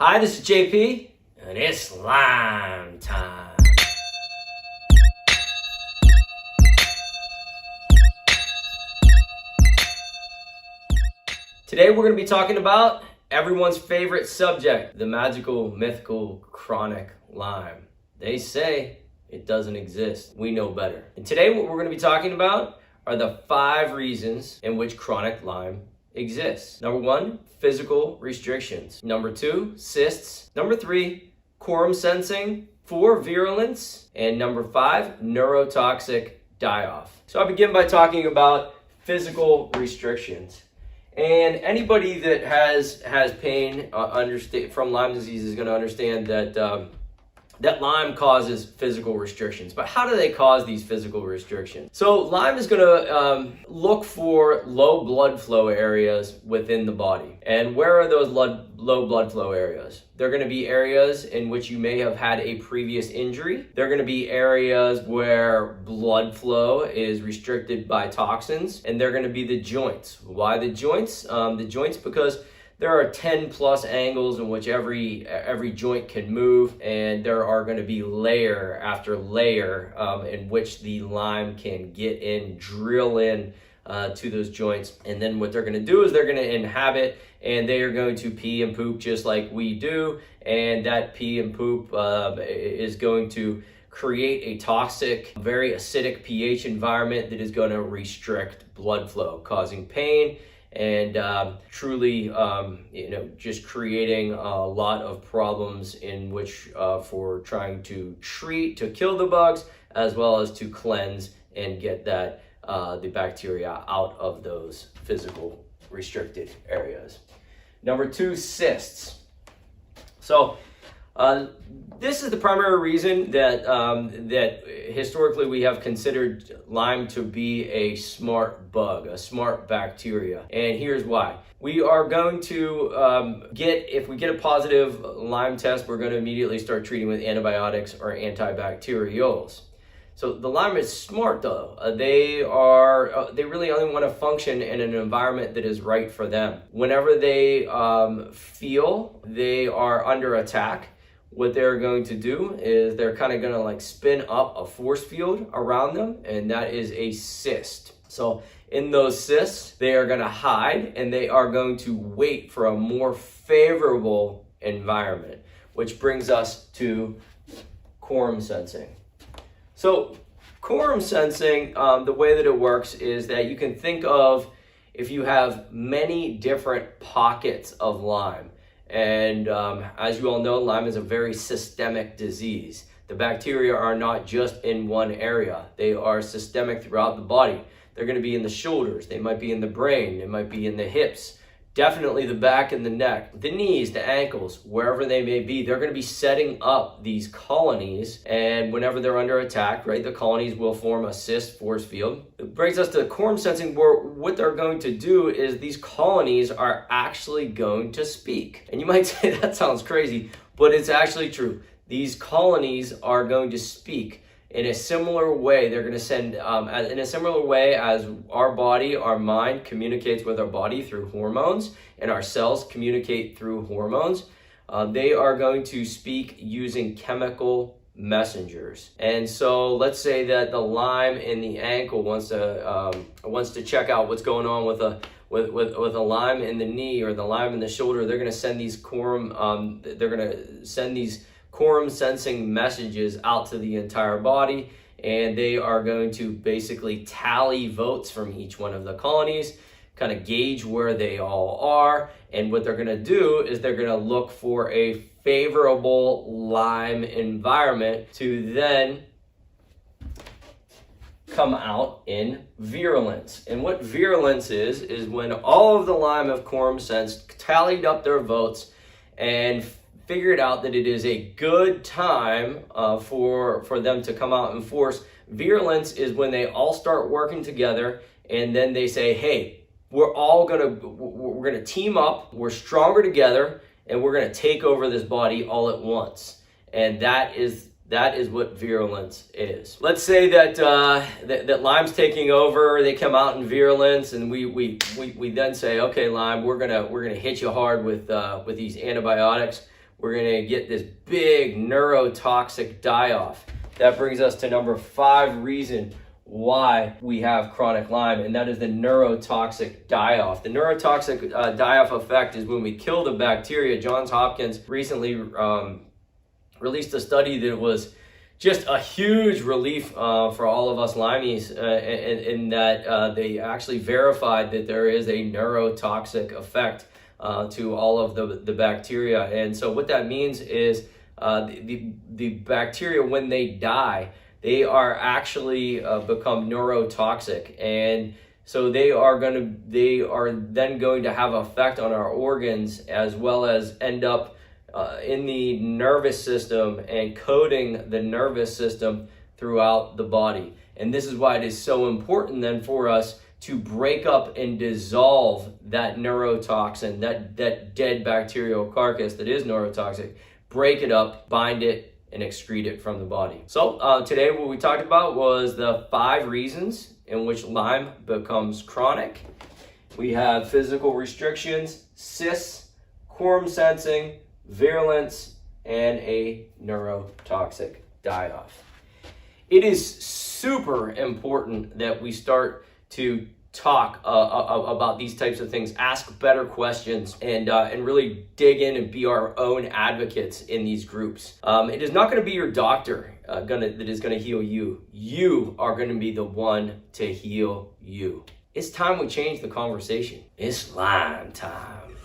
Hi, this is JP, and it's Lyme time. Today we're going to be talking about everyone's favorite subject, the magical, mythical, chronic Lyme. They say it doesn't exist. We know better. And today what we're going to be talking about are the 5 reasons in which chronic Lyme exists. Number 1, physical restrictions. Number 2, cysts. Number 3, quorum sensing. 4, virulence. And number 5, neurotoxic die-off. So I'll begin by talking about physical restrictions. And anybody that has pain from Lyme disease is going to understand that that Lyme causes physical restrictions. But how do they cause these physical restrictions? So Lyme is going to look for low blood flow areas within the body. And where are those low blood flow areas? They're going to be areas in which you may have had a previous injury. They're going to be areas where blood flow is restricted by toxins. And they're going to be the joints. Why the joints? The joints because there are 10 plus angles in which every joint can move, and there are going to be layer after layer in which the Lyme can get in, drill in to those joints. And then what they're going to do is they're going to inhabit, and they are going to pee and poop just like we do. And that pee and poop is going to create a toxic, very acidic pH environment that is going to restrict blood flow, causing pain, and truly, just creating a lot of problems in which for trying to treat, to kill the bugs, as well as to cleanse and get that the bacteria out of those physical restricted areas. Number 2, cysts. So this is the primary reason that that historically we have considered Lyme to be a smart bug, a smart bacteria. And here's why. We are going to if we get a positive Lyme test, we're going to immediately start treating with antibiotics or antibacterials. So the Lyme is smart though. They really only want to function in an environment that is right for them. Whenever they feel they are under attack, what they're going to do is they're kind of going to like spin up a force field around them, and that is a cyst. So in those cysts, they are going to hide, and they are going to wait for a more favorable environment, which brings us to quorum sensing. So quorum sensing, the way that it works is that you can think of if you have many different pockets of Lyme. And as you all know, Lyme is a very systemic disease. The bacteria are not just in one area. They are systemic throughout the body. They're going to be in the shoulders. They might be in the brain. They might be in the hips. Definitely the back and the neck, the knees, the ankles, wherever they may be. They're going to be setting up these colonies, and whenever they're under attack, right, the colonies will form a cyst force field. It brings us to quorum sensing, where what they're going to do is these colonies are actually going to speak. And you might say that sounds crazy, but it's actually true. These colonies are going to speak. In a similar way, they're going to send, in a similar way as our body, our mind communicates with our body through hormones, and our cells communicate through hormones. They are going to speak using chemical messengers. And so let's say that the Lyme in the ankle wants to check out what's going on with a Lyme in the knee or the Lyme in the shoulder. They're going to send these quorum sensing messages out to the entire body, and they are going to basically tally votes from each one of the colonies, kind of gauge where they all are. And what they're going to do is they're going to look for a favorable Lyme environment to then come out in virulence. And what virulence is when all of the Lyme have quorum sensed, tallied up their votes, and figured out that it is a good time for them to come out in force. Virulence is when they all start working together, and then they say, hey, we're gonna team up, we're stronger together, and we're gonna take over this body all at once. And that is what virulence is. Let's say that that Lyme's taking over, they come out in virulence, and we then say, okay, Lyme, we're gonna hit you hard with these antibiotics. we're going to get this big neurotoxic die-off. That brings us to number 5 reason why we have chronic Lyme, and that is the neurotoxic die-off. The neurotoxic die-off effect is when we kill the bacteria. Johns Hopkins recently released a study that was just a huge relief for all of us Lymies, in that they actually verified that there is a neurotoxic effect to all of the bacteria. And so what that means is the bacteria, when they die, they are actually become neurotoxic, and so they are then going to have effect on our organs, as well as end up in the nervous system and coating the nervous system throughout the body. And this is why it is so important then for us to break up and dissolve that neurotoxin, that dead bacterial carcass that is neurotoxic. Break it up, bind it, and excrete it from the body. So today what we talked about was the 5 reasons in which Lyme becomes chronic. We have physical restrictions, cysts, quorum sensing, virulence, and a neurotoxic die-off. It is super important that we start to talk about these types of things, ask better questions, and really dig in and be our own advocates in these groups. It is not going to be your doctor that is going to heal you. You are going to be the one to heal you. It's time we change the conversation. It's Lyme time.